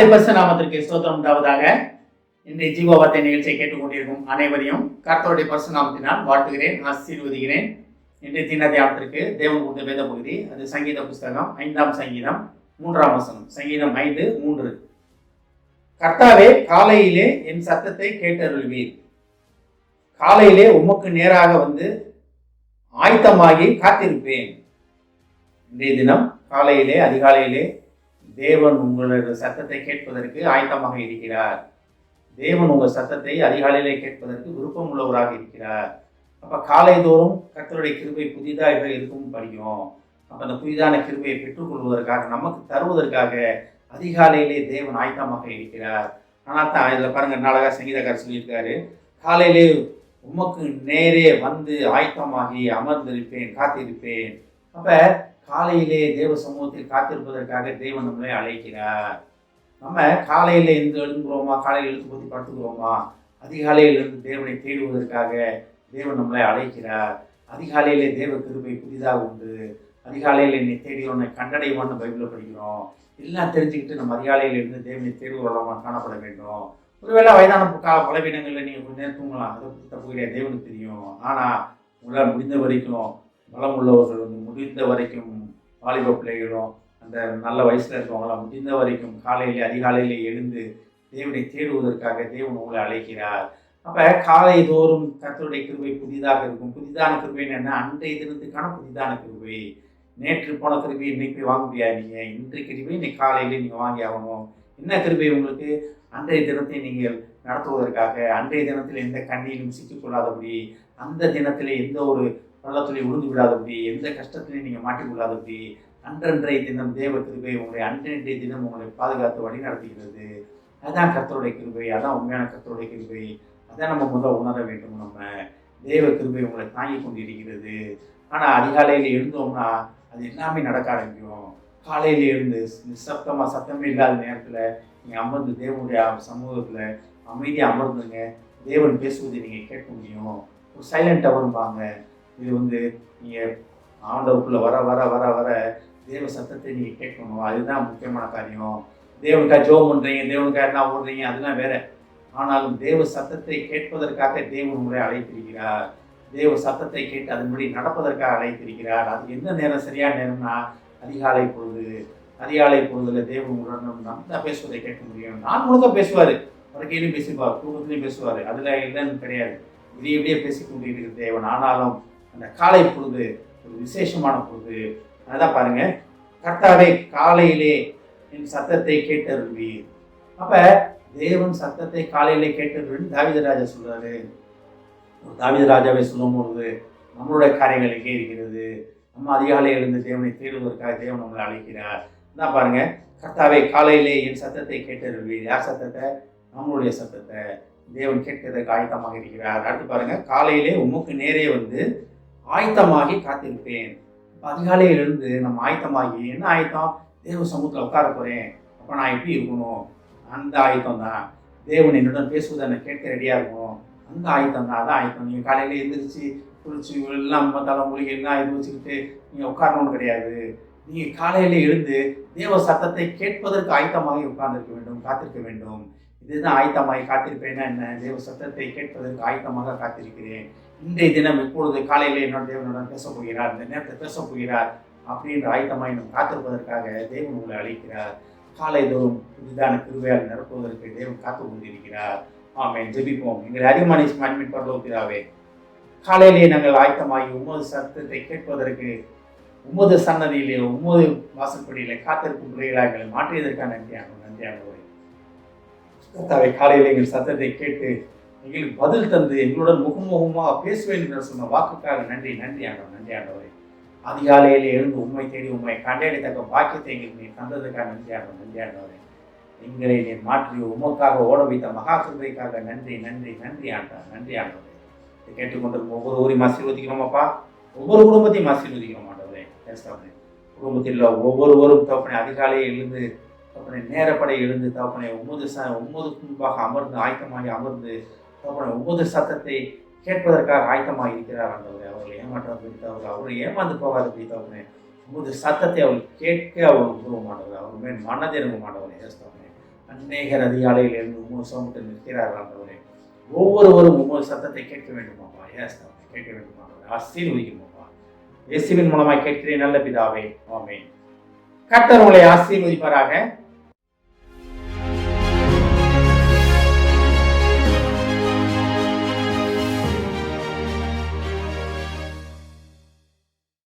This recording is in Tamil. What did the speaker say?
கர்த்தருடைய பரிசுத்த நாமத்திற்கு ஸ்தோத்திரம் உண்டாவதாக. இன்றைய ஜீவவார்த்தை நிகழ்ச்சியை கேட்டுக்கொண்டிருக்கும் அனைவரையும் கர்த்தருடைய பரிசுத்த நாமத்தினால் வாழ்த்துகிறேன், ஆசீர்வதிக்கிறேன். இன்றைய தின தியானத்திற்கு தேவன் கொடுத்த வேத பகுதி, அது சங்கீத புஸ்தகம் 5ஆம் சங்கீதம் 3ஆம் வசனம். சங்கீதம் 5:3. கர்த்தாவே, காலையிலே என் சத்தத்தை கேட்டருள்வீர். காலையிலே உமக்கு நேராக வந்து ஆயத்தமாகி காத்திருப்பேன். இன்றைய தினம் காலையிலே அதிகாலையிலே தேவன் உங்களோட சத்தத்தை கேட்பதற்கு ஆயத்தமாக இருக்கிறார். தேவன் உங்கள் சத்தத்தை அதிகாலையிலே கேட்பதற்கு விருப்பம் உள்ளவராக இருக்கிறார். அப்போ காலைதோறும் கர்த்தருடைய கிருபை புதிதாக இருக்கும் படிக்கும். அப்போ அந்த புதிதான கிருபையை பெற்றுக்கொள்வதற்காக, நமக்கு தருவதற்காக அதிகாலையிலே தேவன் ஆயத்தமாக இருக்கிறார். ஆனால் தான் இதில் பாருங்கள், நாளாக சங்கீதக்காரர் சொல்லியிருக்காரு, காலையிலே உமக்கு நேரே வந்து ஆயத்தமாகி அமர்ந்திருப்பேன், காத்திருப்பேன். அப்போ காலையிலே தேவ சமூகத்தில் காத்திருப்பதற்காக தேவன் நம்மளை அழைக்கிறார். நம்ம காலையில் எழுந்துகிறோமா, காலையில் எழுத்து பற்றி படுத்துக்கிறோமா, அதிகாலையிலிருந்து தேவனை தேடுவதற்காக தேவன் நம்மளை அழைக்கிறார். அதிகாலையிலே தேவ கிருபை புதிதாக உண்டு. அதிகாலையில் என்னை தேடியோனை கண்டடைவான்னு பைபிளில் படிக்கிறோம். எல்லாம் தெரிஞ்சுக்கிட்டு நம்ம அதிகாலையிலிருந்து தேவனை தேடுவதாக காணப்பட வேண்டும். ஒருவேளை வயதான பலவீனங்களில் நீங்கள் கொஞ்சம் நேரம் தூங்கலாம், அதை பற்றி தப்பு கிடையாது, தேவனுக்கு தெரியும். ஆனால் உங்களால் முடிந்த வரைக்கும் பலம் உள்ளவர்கள் முடிந்த வரைக்கும், வாலிப பிள்ளைகளும் அந்த நல்ல வயசில் இருக்கவங்களாம் முடிந்த வரைக்கும் காலையிலே அதிகாலையிலே எழுந்து தேவனை தேடுவதற்காக தேவன் உங்களை அழைக்கிறார். அப்போ காலை தோறும் கர்த்தருடைய கிருபை புதிதாக இருக்கும். புதிதான கிருபைன்னு என்ன? அன்றைய தினத்துக்கான புதிதான கிருபை. நேற்று போன கிருபை இன்னைக்கு போய் வாங்க முடியாது. நீங்கள் இன்றைய கிருபை இன்னைக்கு காலையிலே நீங்கள் வாங்கி ஆகணும். என்ன கிருபை உங்களுக்கு? அன்றைய தினத்தை நீங்கள் நடத்துவதற்காக, அன்றைய தினத்தில் எந்த கண்ணியிலும் சிக்கிக்கொள்ளாதபடி, அந்த தினத்தில் எந்த ஒரு பள்ளத்திலே விழுந்து விடாதபடி, எந்த கஷ்டத்திலையும் நீங்கள் மாட்டிக்கொள்ளாதபடி, அன்றன்றைய தினம் தேவ கிருபை உங்களை அன்றைய தினம் உங்களை பாதுகாத்து வழி நடத்துகிறது. அதுதான் கர்த்தருடைய கிருபை, அதான் உண்மையான கர்த்தருடைய கிருபை. அதான் நம்ம முதல் உணர வேண்டும். நம்ம தேவ கிருபை உங்களை தாங்கி கொண்டிருக்கிறது. ஆனால் அதிகாலையில் எழுந்தோம்னா அது எல்லாமே நடக்க ஆரம்பிக்கும். காலையில் எழுந்து நிசப்தமாக, சத்தமே இல்லாத நேரத்தில் நீங்கள் அமர்ந்து தேவனுடைய சமூகத்தில் அமைதியாக அமர்ந்துங்க. தேவன் பேசுவதை நீங்கள் கேட்க முடியும். ஒரு சைலண்ட் அவரும்பாங்க. இது நீங்கள் ஆண்டவருக்குள்ளே வர வர வர வர தேவ சத்தத்தை நீங்கள் கேட்கணும். அதுதான் முக்கியமான காரியம். தேவனுக்காக ஜெபம் பண்ணுறீங்க, தேவனுக்காக என்ன ஓடுறீங்க, அதெல்லாம் வேற. ஆனாலும் தேவ சத்தத்தை கேட்பதற்காக தேவன் உங்களை அழைத்திருக்கிறார். தேவ சத்தத்தை கேட்டு அதன்படி நடப்பதற்காக அழைத்திருக்கிறார். அது என்ன நேரம்? சரியான நேரம்னா அதிகாலை பொழுது. அதிகாலை பொழுதுல தேவன் உங்களுடன் நல்லா பேசுவதை கேட்க முடியும். நான் முழுக்க பேசுவார், வடக்கையிலையும் பேசிப்பார், தூக்கத்திலையும் பேசுவார். அதில் இல்லைன்னு கிடையாது. இப்படியே பேசிக்கொண்டு இருக்கிற தேவன். ஆனாலும் அந்த காலை பொழுது ஒரு விசேஷமான பொழுது. அதான் பாருங்க, கர்த்தாவே காலையிலே என் சத்தத்தை கேட்டருள்வீர். அப்ப தேவன் சத்தத்தை காலையிலே கேட்டருள்னு தாவீது ராஜா சொல்றாரு. தாவீது ராஜாவை சொல்லும் பொழுது நம்மளுடைய காரியங்கள் எங்கே இருக்கிறது? நம்ம அதிகாலையில் இருந்து தேவனை தேடுவதற்காக தேவன் நம்மளை அழைக்கிறார். அதான் பாருங்க, கர்த்தாவே காலையிலே என் சத்தத்தை கேட்டருள்வீர். யார் சத்தத்தை? நம்மளுடைய சத்தத்தை. தேவன் கேட்கிறதுக்கு ஆயத்தமாக இருக்கிறார். அடுத்து பாருங்க, காலையிலே உமக்கு நேரே வந்து ஆயத்தமாகி காத்திருப்பேன். அதிகாலையிலிருந்து நம்ம ஆயத்தமாகி, என்ன ஆயத்தம்? தேவ சமூகத்தில் உட்கார போகிறேன், அப்போ நான் எப்படி இருக்கணும்? அந்த ஆயத்தம் தான். தேவன் என்னுடன் பேசுவதை என்னை கேட்க ரெடியாக இருக்கணும், அந்த ஆயத்தம் தான். அதான் ஆயத்தம். நீங்கள் காலையில் எழுந்திரிச்சு குளிச்சு எல்லாம் தலைமொழி எல்லாம் இது வச்சுக்கிட்டு நீங்கள் உட்காரணும்னு கிடையாது. நீங்கள் காலையில் எழுந்து தேவ சத்தத்தை கேட்பதற்கு ஆயத்தமாகி உட்கார்ந்திருக்க வேண்டும், காத்திருக்க வேண்டும். இதுதான் ஆயத்தமாகி காத்திருப்பேன்னா என்ன? தேவ சத்தத்தை கேட்பதற்கு ஆயத்தமாக காத்திருக்கிறேன். இன்றைய தினம் இப்பொழுது காலையில் என்னோட தேவனுடன் பேச போகிறார், இந்த நேரத்தை பேச போகிறார் அப்படின்ற ஆயத்தமாய் நம்ம காத்திருப்பதற்காக தேவன் உங்களை அழைக்கிறார். காலை தோறும் புதிதான கிருபையால் நிரப்புவதற்கு தேவன் காத்து கொண்டிருக்கிறார். ஆமென். ஜெபிப்போம். எங்களை அதிகமான மன்னின் பரலோகப்பிதாவே, காலையிலே நாங்கள் ஆயத்தமாகி உமது சத்தத்தை கேட்பதற்கு உமது சன்னதியிலே, உமது வாசற்படியிலே காத்திருக்கும் பிள்ளைகளாக எங்களை மாற்றியதற்காக நன்றியானவரே. கர்த்தாவே, காலையில் எங்கள் சத்தத்தை கேட்டு எங்களுக்கு பதில் தந்து எங்களுடன் முகமுகமாக பேசுவேன் என்று சொன்ன வாக்குக்காக நன்றி ஆண்டவரே. அதிகாலையில் எழுந்து உண்மை தேடி உண்மை கண்டறியத்தக்க பாக்கியத்தை எங்களுக்கு நீ தந்ததுக்காக நன்றி ஆண்டவரே. எங்களை நீ மாற்றி உமக்காக ஓட வைத்த மகா கிருபைக்காக நன்றி ஆண்டவரே. இதை கேட்டுக்கொண்டிருக்கும் ஒவ்வொருவரையும் ஆசீர்வதிக்கிறோமாப்பா. ஒவ்வொரு குடும்பத்தையும் ஆசீர்வதிக்கிறோம் ஆண்டவரே. பேசுகிறேன் குடும்பத்தில் ஒவ்வொருவரும் தகப்பனை அதிகாலையில் எழுந்து, தகப்பனை நேரப்படை எழுந்து, தகப்பனை உமது முன்பாக அமர்ந்து, ஆயத்தமாகி அமர்ந்து, தகப்பனை உமது சத்தத்தை கேட்பதற்காக ஆயத்தமாக இருக்கிறார் ஆண்டவரே. அவர்களை ஏமாற்றம் பிடித்தவர்கள், அவரை ஏமாந்து போகாத பிடித்தவனே, உமது சத்தத்தை அவள் கேட்க அவள் உதவ மாட்டவர், அவர் மேல் மனதிறங்க மாட்டவரே. அநேகர் அதிகாலையிலிருந்து உமது சமூகத்தை நிற்கிறார்கள் ஆண்டவரே. ஒவ்வொருவரும் உமது சத்தத்தை கேட்க வேண்டுமாப்பா. கேட்க வேண்டுமா? ஆசீர்வதிக்குமாப்பா. இயேசுவின் மூலமாய் கேட்கிறேன் நல்ல பிதாவே, ஆமென். கர்த்தர் உங்களை ஆசீர்வதிப்பாராக.